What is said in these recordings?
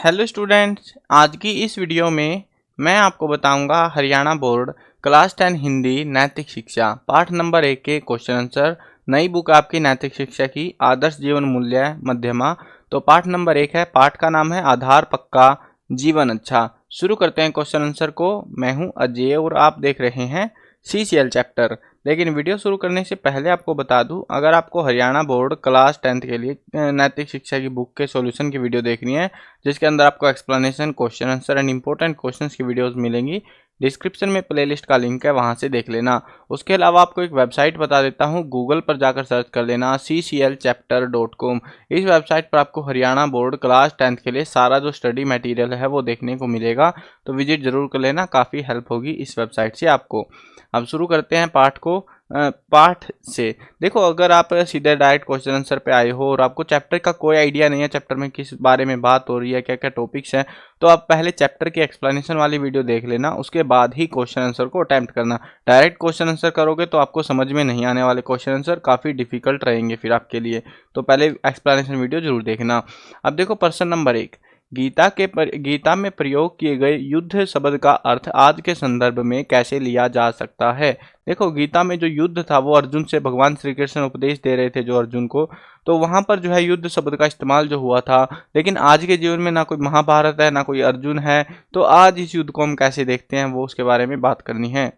Hello students, आज की इस वीडियो में मैं आपको बताऊंगा हरियाणा बोर्ड क्लास 10 हिंदी नैतिक शिक्षा पाठ नंबर 1 के क्वेश्चन आंसर। नई बुक आपकी नैतिक शिक्षा की आदर्श जीवन मूल्य मध्यमा। तो पाठ नंबर 1 है, पाठ का नाम है आधार पक्का जीवन अच्छा। शुरू करते हैं क्वेश्चन आंसर को। मैं हूं अजय और आप देख रहे हैं CCL चैप्टर। लेकिन वीडियो शुरू करने से पहले आपको बता दूं, अगर आपको हरियाणा बोर्ड क्लास 10th के लिए नैतिक शिक्षा की बुक के सॉल्यूशन की वीडियो देखनी है, जिसके अंदर आपको explanation, question answer and important questions की वीडियोस मिलेंगी, डिस्क्रिप्शन में प्लेलिस्ट का लिंक है, वहां से देख लेना। उसके अलावा आपको एक वेबसाइट बता देता हूं, गूगल पर जाकर सर्च कर लेना cclchapter.com। इस वेबसाइट पर आपको हरियाणा बोर्ड क्लास 10th के लिए सारा जो स्टडी मटेरियल है वो देखने को मिलेगा, तो विजिट जरूर कर लेना, काफ़ी हेल्प होगी इस वेबसाइट से आपको। अब शुरू करते हैं पाठ को। पाठ से देखो, अगर आप सीधे डायरेक्ट क्वेश्चन आंसर पे आए हो और आपको चैप्टर का कोई आइडिया नहीं है, चैप्टर में किस बारे में बात हो रही है, क्या क्या टॉपिक्स हैं, तो आप पहले चैप्टर की एक्सप्लेनेशन वाली वीडियो देख लेना, उसके बाद ही क्वेश्चन आंसर को अटेम्प्ट करना। डायरेक्ट क्वेश्चन आंसर करोगे तो आपको समझ में नहीं आने वाले क्वेश्चन आंसर, काफ़ी डिफिकल्ट रहेंगे फिर आपके लिए, तो पहले एक्सप्लेनेशन वीडियो जरूर देखना। अब देखो प्रश्न नंबर 1, गीता में प्रयोग किए गए युद्ध शब्द का अर्थ आज के संदर्भ में कैसे लिया जा सकता है। देखो, गीता में जो युद्ध था वो अर्जुन से भगवान श्री कृष्ण उपदेश दे रहे थे जो अर्जुन को, तो वहां पर जो है युद्ध शब्द का इस्तेमाल जो हुआ था। लेकिन आज के जीवन में ना कोई महाभारत है ना कोई अर्जुन है, तो आज इस युद्ध को हम कैसे देखते हैं वो उसके बारे में बात करनी है।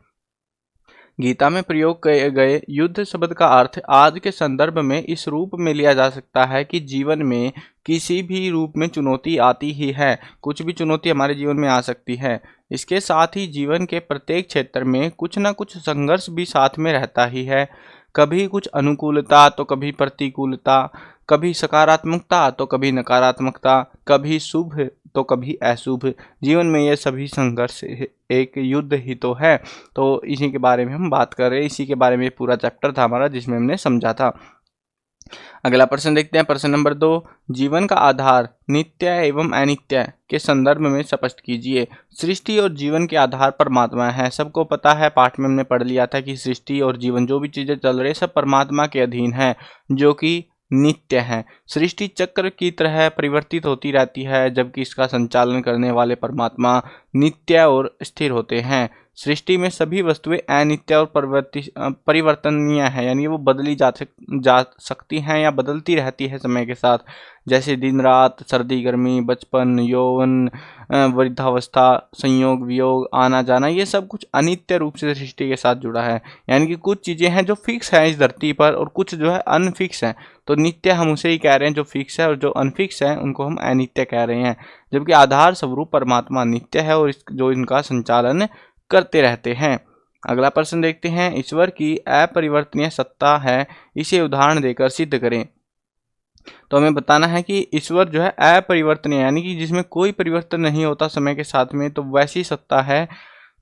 गीता में प्रयोग किए गए युद्ध शब्द का अर्थ आज के संदर्भ में इस रूप में लिया जा सकता है कि जीवन में किसी भी रूप में चुनौती आती ही है, कुछ भी चुनौती हमारे जीवन में आ सकती है। इसके साथ ही जीवन के प्रत्येक क्षेत्र में कुछ ना कुछ संघर्ष भी साथ में रहता ही है। कभी कुछ अनुकूलता तो कभी प्रतिकूलता, कभी सकारात्मकता तो कभी नकारात्मकता, कभी शुभ तो कभी अशुभ। जीवन में ये सभी संघर्ष एक युद्ध ही तो है। तो इसी के बारे में हम बात कर रहे हैं, इसी के बारे में पूरा चैप्टर था हमारा जिसमें हमने समझा था। अगला प्रश्न देखते हैं, प्रश्न नंबर 2, जीवन का आधार नित्य एवं अनित्य के संदर्भ में स्पष्ट कीजिए। सृष्टि और जीवन के आधार परमात्मा है। सबको पता है, पाठ में हमने पढ़ लिया था कि सृष्टि और जीवन जो भी चीजें चल रही है सब परमात्मा के अधीन है, जो कि नित्य है। सृष्टि चक्र की तरह परिवर्तित होती रहती है, जबकि इसका संचालन करने वाले परमात्मा नित्य और स्थिर होते हैं। सृष्टि में सभी वस्तुएं अनित्य और परिवर्तनीय है, यानी वो बदली जा सकती हैं या बदलती रहती है समय के साथ, जैसे दिन रात, सर्दी गर्मी, बचपन यौवन, वृद्धावस्था, संयोग वियोग, आना जाना, ये सब कुछ अनित्य रूप से सृष्टि के साथ जुड़ा है। यानी कि कुछ चीज़ें हैं जो फिक्स हैं इस धरती पर और कुछ जो है अनफिक्स हैं। तो नित्य हम उसे ही कह रहे हैं जो फिक्स है, और जो अनफिक्स है उनको हम अनित्य कह रहे हैं। जबकि आधार स्वरूप परमात्मा नित्य है और जो इनका संचालन करते रहते हैं। अगला प्रश्न देखते हैं, ईश्वर की अपरिवर्तनीय सत्ता है, इसे उदाहरण देकर सिद्ध करें। तो हमें बताना है कि ईश्वर जो है अपरिवर्तनीय, यानी कि जिसमें कोई परिवर्तन नहीं होता समय के साथ में, तो वैसी सत्ता है,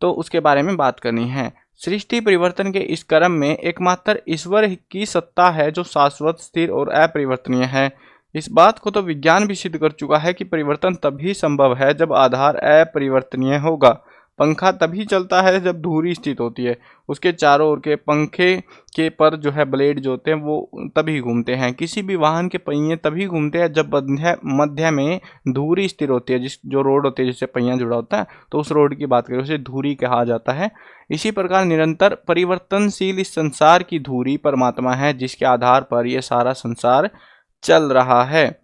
तो उसके बारे में बात करनी है। सृष्टि परिवर्तन के इस क्रम में एकमात्र ईश्वर की सत्ता है जो शाश्वत, स्थिर और अपरिवर्तनीय है। इस बात को तो विज्ञान भी सिद्ध कर चुका है कि परिवर्तन तभी संभव है जब आधार अपरिवर्तनीय होगा। पंखा तभी चलता है जब धुरी स्थित होती है, उसके चारों ओर के पंखे के पर जो है ब्लेड जो होते हैं वो तभी घूमते हैं। किसी भी वाहन के पहिए तभी घूमते हैं जब मध्य में धुरी स्थिर होती है, जो रोड होती है जिससे पहिया जुड़ा होता है, तो उस रोड की बात करें उसे धुरी कहा जाता है। इसी प्रकार निरंतर परिवर्तनशील इस संसार की धुरी परमात्मा है, जिसके आधार पर यह सारा संसार चल रहा है।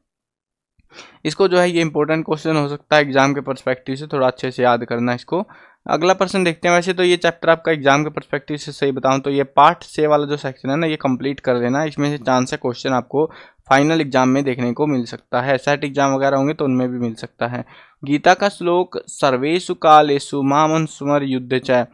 इसको जो है ये इंपॉर्टेंट क्वेश्चन हो सकता है एग्जाम के पर्सपेक्टिव से, थोड़ा अच्छे से याद करना इसको। अगला प्रश्न देखते हैं। वैसे तो ये चैप्टर आपका एग्जाम के पर्सपेक्टिव से सही बताऊं तो ये पार्ट से वाला जो सेक्शन है ना, ये कंप्लीट कर देना। इसमें से चांस है क्वेश्चन आपको फाइनल एग्जाम में देखने को मिल सकता है, सेट एग्जाम वगैरह होंगे तो उनमें भी मिल सकता है। गीता का श्लोक सर्वेषु कालेषु मां स्मर युद्ध च,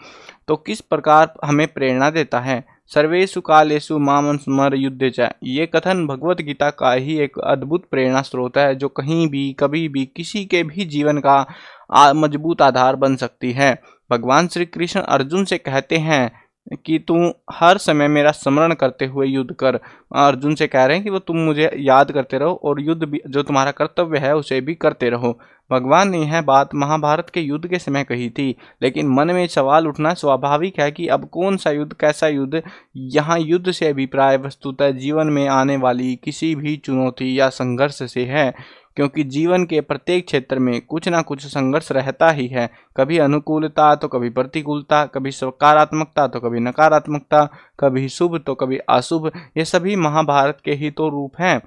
तो किस प्रकार हमें प्रेरणा देता है। सर्वेषु कालेषु मां स्मर युद्ध च, ये कथन भगवत गीता का ही एक अद्भुत प्रेरणा स्रोत है, जो कहीं भी कभी भी किसी के भी जीवन का मजबूत आधार बन सकती है। भगवान श्री कृष्ण अर्जुन से कहते हैं कि तू हर समय मेरा स्मरण करते हुए युद्ध कर। अर्जुन से कह रहे हैं कि वो तुम मुझे याद करते रहो और युद्ध भी जो तुम्हारा कर्तव्य है उसे भी करते रहो। भगवान ने यह बात महाभारत के युद्ध के समय कही थी, लेकिन मन में सवाल उठना स्वाभाविक है कि अब कौन सा युद्ध, कैसा युद्ध। यहाँ युद्ध से अभिप्राय वस्तुतः जीवन में आने वाली किसी भी चुनौती या संघर्ष से है। क्योंकि जीवन के प्रत्येक क्षेत्र में कुछ ना कुछ संघर्ष रहता ही है। कभी अनुकूलता तो कभी प्रतिकूलता, कभी सकारात्मकता तो कभी नकारात्मकता, कभी शुभ तो कभी अशुभ। ये सभी महाभारत के ही तो रूप हैं।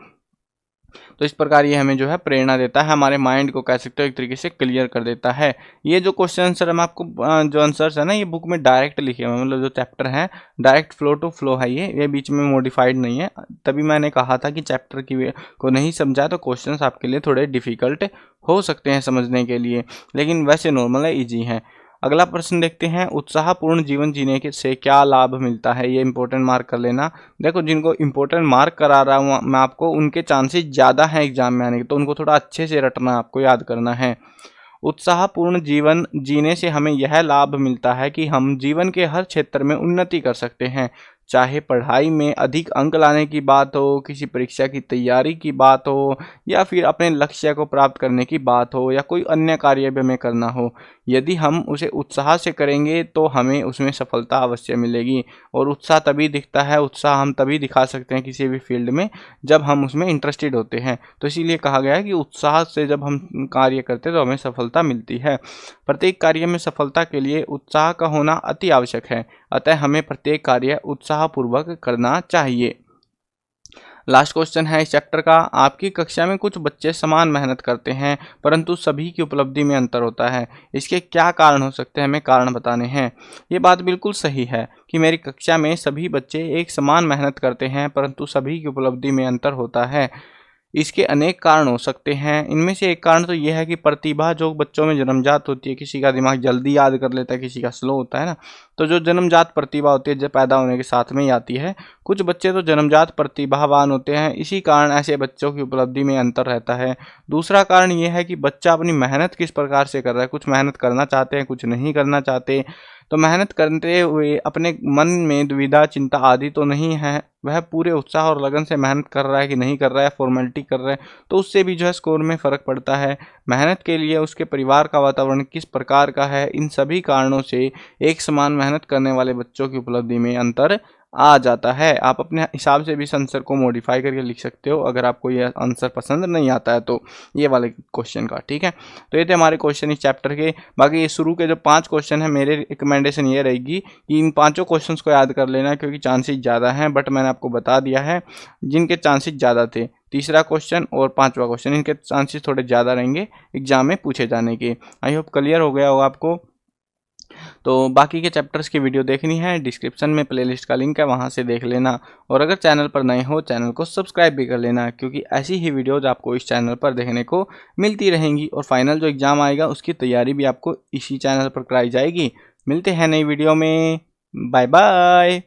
तो इस प्रकार ये हमें जो है प्रेरणा देता है, हमारे माइंड को कह सकते हो एक तरीके से क्लियर कर देता है। ये जो क्वेश्चन आंसर हम आपको जो आंसर्स है ना, ये बुक में डायरेक्ट लिखे हुए हैं, मतलब जो चैप्टर है डायरेक्ट फ्लो टू फ्लो है, ये बीच में मॉडिफाइड नहीं है। तभी मैंने कहा था कि चैप्टर की को नहीं समझा तो क्वेश्चंस आपके लिए थोड़े डिफिकल्ट हो सकते हैं समझने के लिए, लेकिन वैसे नॉर्मल है, ईजी है। अगला प्रश्न देखते हैं, उत्साहपूर्ण जीवन जीने के से क्या लाभ मिलता है। ये इंपॉर्टेंट मार्क कर लेना। देखो, जिनको इंपॉर्टेंट मार्क करा रहा हूँ मैं आपको, उनके चांसेस ज़्यादा हैं एग्जाम में आने के, तो उनको थोड़ा अच्छे से रटना, आपको याद करना है। उत्साहपूर्ण जीवन जीने से हमें यह लाभ मिलता है कि हम जीवन के हर क्षेत्र में उन्नति कर सकते हैं। चाहे पढ़ाई में अधिक अंक लाने की बात हो, किसी परीक्षा की तैयारी की बात हो, या फिर अपने लक्ष्य को प्राप्त करने की बात हो, या कोई अन्य कार्य भी हमें करना हो, यदि हम उसे उत्साह से करेंगे तो हमें उसमें सफलता अवश्य मिलेगी। और उत्साह तभी दिखता है, उत्साह हम तभी दिखा सकते हैं किसी भी फील्ड में जब हम उसमें इंटरेस्टेड होते हैं। तो इसीलिए कहा गया है कि उत्साह से जब हम कार्य करते हैं तो हमें सफलता मिलती है। प्रत्येक कार्य में सफलता के लिए उत्साह का होना अति आवश्यक है, अतः हमें प्रत्येक कार्य उत्साहपूर्वक करना चाहिए। लास्ट क्वेश्चन है इस चैप्टर का, आपकी कक्षा में कुछ बच्चे समान मेहनत करते हैं परंतु सभी की उपलब्धि में अंतर होता है, इसके क्या कारण हो सकते हैं, हमें कारण बताने हैं। ये बात बिल्कुल सही है कि मेरी कक्षा में सभी बच्चे एक समान मेहनत करते हैं परंतु सभी की उपलब्धि में अंतर होता है। इसके अनेक कारण हो सकते हैं। इनमें से एक कारण तो यह है कि प्रतिभा जो बच्चों में जन्मजात होती है, किसी का दिमाग जल्दी याद कर लेता है, किसी का स्लो होता है ना, तो जो जन्मजात प्रतिभा होती है जो पैदा होने के साथ में ही आती है, कुछ बच्चे तो जन्मजात प्रतिभावान होते हैं, इसी कारण ऐसे बच्चों की उपलब्धि में अंतर रहता है। दूसरा कारण यह है कि बच्चा अपनी मेहनत किस प्रकार से कर रहा है, कुछ मेहनत करना चाहते हैं, कुछ नहीं करना चाहते। तो मेहनत करते हुए अपने मन में दुविधा, चिंता आदि तो नहीं है, वह पूरे उत्साह और लगन से मेहनत कर रहा है कि नहीं कर रहा है, फॉर्मेलिटी कर रहा है, तो उससे भी जो है स्कोर में फ़र्क पड़ता है। मेहनत के लिए उसके परिवार का वातावरण किस प्रकार का है, इन सभी कारणों से एक समान मेहनत करने वाले बच्चों की उपलब्धि में अंतर आ जाता है। आप अपने हिसाब से भी इस आंसर को मॉडिफाई करके लिख सकते हो अगर आपको ये आंसर पसंद नहीं आता है तो, ये वाले क्वेश्चन का, ठीक है। तो ये थे हमारे क्वेश्चन इस चैप्टर के। बाकी ये शुरू के जो 5 क्वेश्चन है, मेरे रिकमेंडेशन ये रहेगी कि इन 5 क्वेश्चंस को याद कर लेना, क्योंकि चांसेस ज़्यादा हैं, बट मैंने आपको बता दिया है जिनके चांसेस ज़्यादा थे। तीसरा क्वेश्चन और 5वां क्वेश्चन, इनके चांसेस थोड़े ज़्यादा रहेंगे एग्जाम में पूछे जाने के। आई होप क्लियर हो गया होगा आपको। तो बाकी के चैप्टर्स की वीडियो देखनी है, डिस्क्रिप्शन में प्लेलिस्ट का लिंक है, वहां से देख लेना। और अगर चैनल पर नए हो, चैनल को सब्सक्राइब भी कर लेना, क्योंकि ऐसी ही वीडियोज आपको इस चैनल पर देखने को मिलती रहेंगी। और फाइनल जो एग्ज़ाम आएगा उसकी तैयारी भी आपको इसी चैनल पर कराई जाएगी। मिलते हैं नई वीडियो में, बाय बाय।